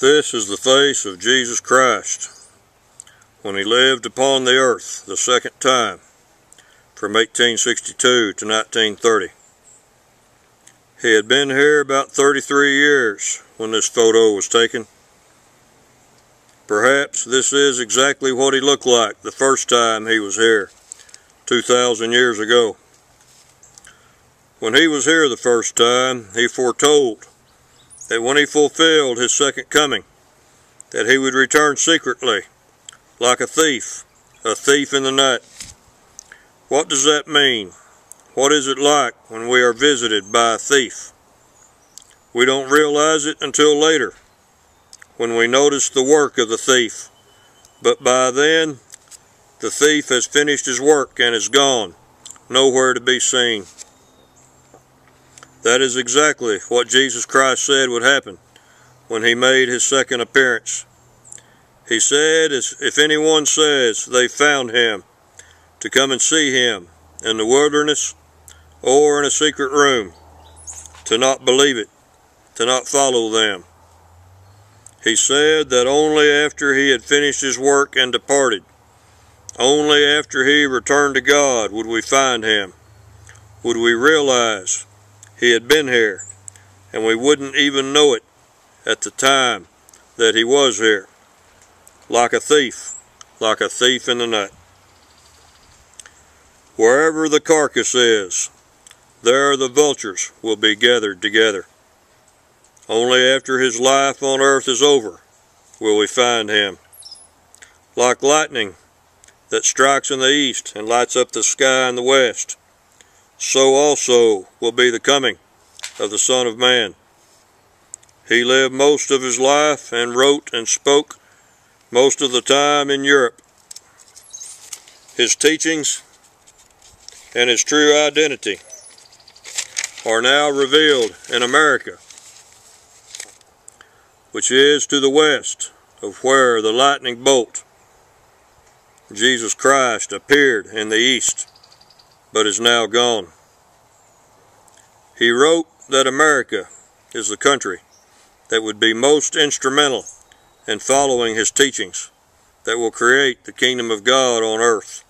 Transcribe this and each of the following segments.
This is the face of Jesus Christ when he lived upon the earth the second time from 1862 to 1930. He had been here about 33 years when this photo was taken. Perhaps this is exactly what he looked like the first time he was here 2,000 years ago. When he was here the first time, he foretold that when he fulfilled his second coming, that he would return secretly, like a thief in the night. What does that mean? What is it like when we are visited by a thief? We don't realize it until later, when we notice the work of the thief. But by then, the thief has finished his work and is gone, nowhere to be seen. That is exactly what Jesus Christ said would happen when he made his second appearance. He said, if anyone says they found him, to come and see him in the wilderness or in a secret room, to not believe it, to not follow them. He said that only after he had finished his work and departed, only after he returned to God would we find him, would we realize he had been here, and we wouldn't even know it at the time that he was here, like a thief in the night. Wherever the carcass is, there the vultures will be gathered together. Only after his life on earth is over will we find him. Like lightning that strikes in the east and lights up the sky in the west, so also will be the coming of the Son of Man. He lived most of his life and wrote and spoke most of the time in Europe. His teachings and his true identity are now revealed in America, which is to the west of where the lightning bolt, Jesus Christ, appeared in the east, but is now gone. He wrote that America is the country that would be most instrumental in following his teachings that will create the kingdom of God on earth.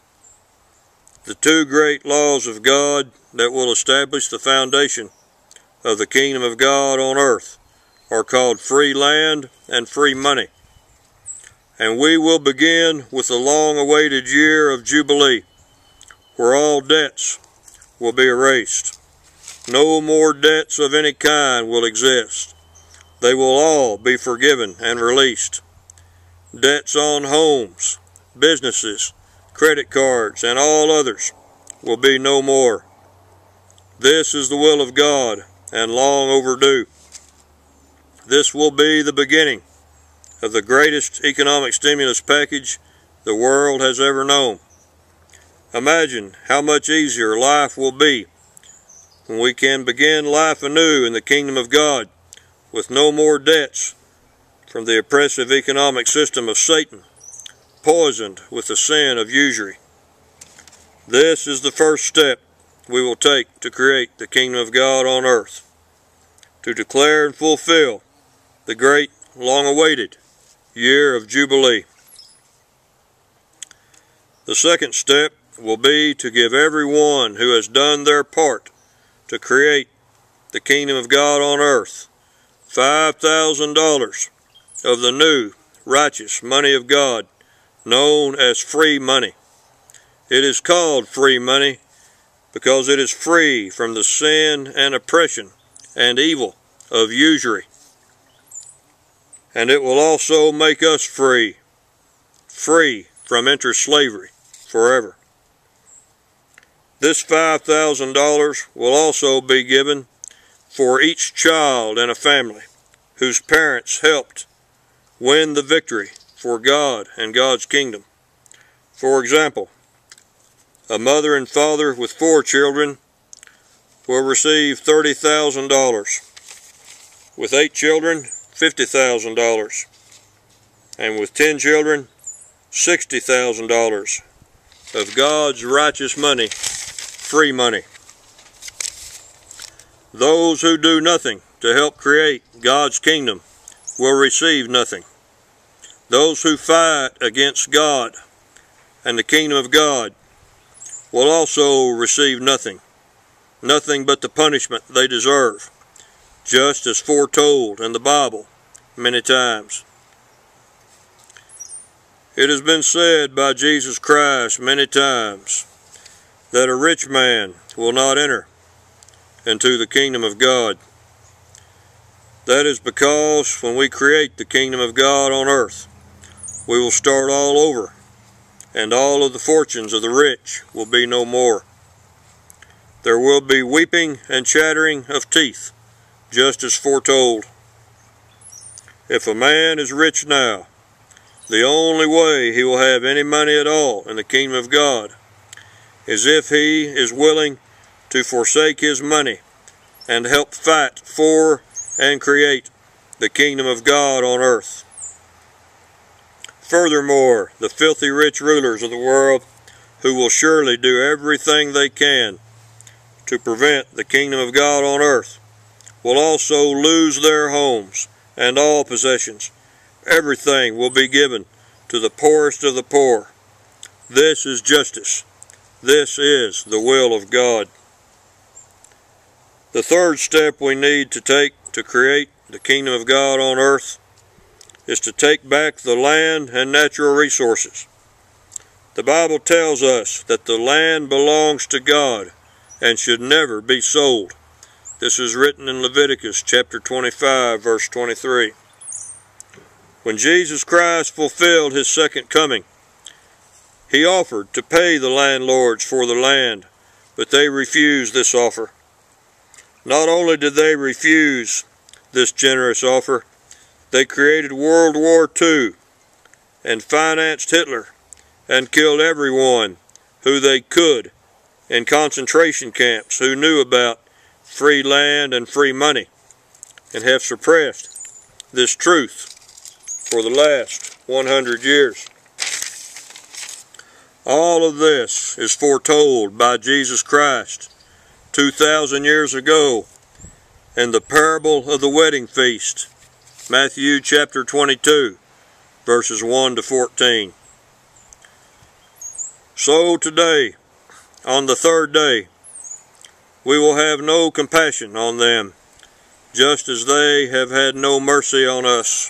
The two great laws of God that will establish the foundation of the kingdom of God on earth are called free land and free money. And we will begin with the long-awaited year of Jubilee, where all debts will be erased. No more debts of any kind will exist. They will all be forgiven and released. Debts on homes, businesses, credit cards, and all others will be no more. This is the will of God, and long overdue. This will be the beginning of the greatest economic stimulus package the world has ever known. Imagine how much easier life will be when we can begin life anew in the kingdom of God with no more debts from the oppressive economic system of Satan, poisoned with the sin of usury. This is the first step we will take to create the kingdom of God on earth, to declare and fulfill the great, long-awaited year of Jubilee. The second step will be to give everyone who has done their part to create the kingdom of God on earth $5,000 of the new righteous money of God, known as free money. It is called free money because it is free from the sin and oppression and evil of usury. And it will also make us free from interslavery forever. This $5,000 will also be given for each child in a family whose parents helped win the victory for God and God's kingdom. For example, a mother and father with 4 children will receive $30,000. With 8 children, $50,000. And with 10 children, $60,000 of God's righteous money, free money. Those who do nothing to help create God's kingdom will receive nothing. Those who fight against God and the kingdom of God will also receive nothing, nothing but the punishment they deserve, just as foretold in the Bible many times. It has been said by Jesus Christ many times that a rich man will not enter into the kingdom of God. That is because when we create the kingdom of God on earth, we will start all over, and all of the fortunes of the rich will be no more. There will be weeping and chattering of teeth, just as foretold. If a man is rich now, the only way he will have any money at all in the kingdom of God is if he is willing to forsake his money and help fight for and create the kingdom of God on earth. Furthermore, the filthy rich rulers of the world, who will surely do everything they can to prevent the kingdom of God on earth, will also lose their homes and all possessions. Everything will be given to the poorest of the poor. This is justice. This is the will of God. The third step we need to take to create the kingdom of God on earth is to take back the land and natural resources. The Bible tells us that the land belongs to God and should never be sold. This is written in Leviticus chapter 25, verse 23. When Jesus Christ fulfilled his second coming, he offered to pay the landlords for the land, but they refused this offer. Not only did they refuse this generous offer, they created World War II and financed Hitler and killed everyone who they could in concentration camps who knew about free land and free money, and have suppressed this truth for the last 100 years. All of this is foretold by Jesus Christ 2,000 years ago in the parable of the wedding feast, Matthew chapter 22, verses 1 to 14. So today, on the third day, we will have no compassion on them, just as they have had no mercy on us.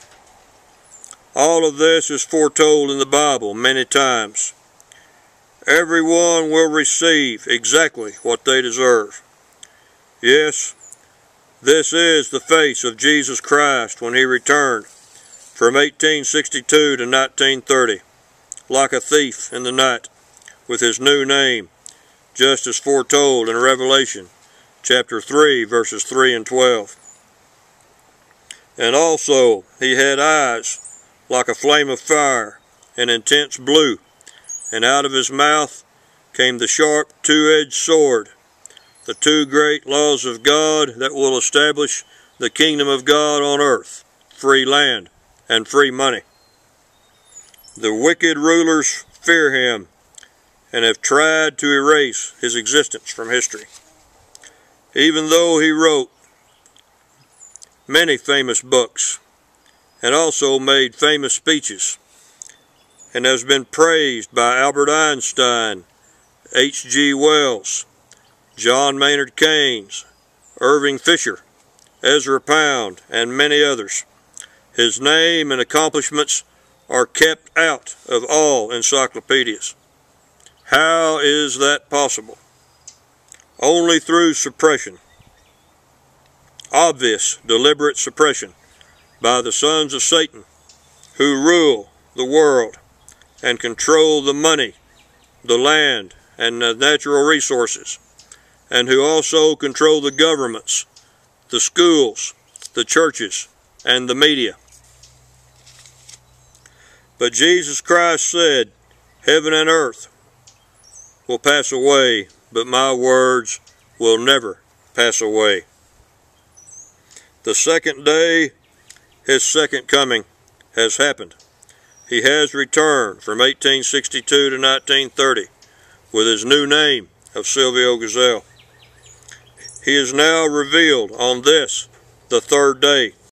All of this is foretold in the Bible many times. Everyone will receive exactly what they deserve. Yes, this is the face of Jesus Christ when he returned from 1862 to 1930, like a thief in the night, with his new name, just as foretold in Revelation chapter 3, verses 3 and 12. And also he had eyes like a flame of fire, and intense blue, and out of his mouth came the sharp two-edged sword, the two great laws of God that will establish the kingdom of God on earth, free land and free money. The wicked rulers fear him and have tried to erase his existence from history. Even though he wrote many famous books and also made famous speeches and has been praised by Albert Einstein, H.G. Wells, John Maynard Keynes, Irving Fisher, Ezra Pound, and many others, his name and accomplishments are kept out of all encyclopedias. How is that possible? Only through suppression. Obvious, deliberate suppression by the sons of Satan, who rule the world and control the money, the land, and the natural resources, and who also control the governments, the schools, the churches, and the media. But Jesus Christ said, "Heaven and earth will pass away, but my words will never pass away." The second day, his second coming has happened. He has returned from 1862 to 1930 with his new name of SILVIO GESELL. He is now revealed on this, the third day,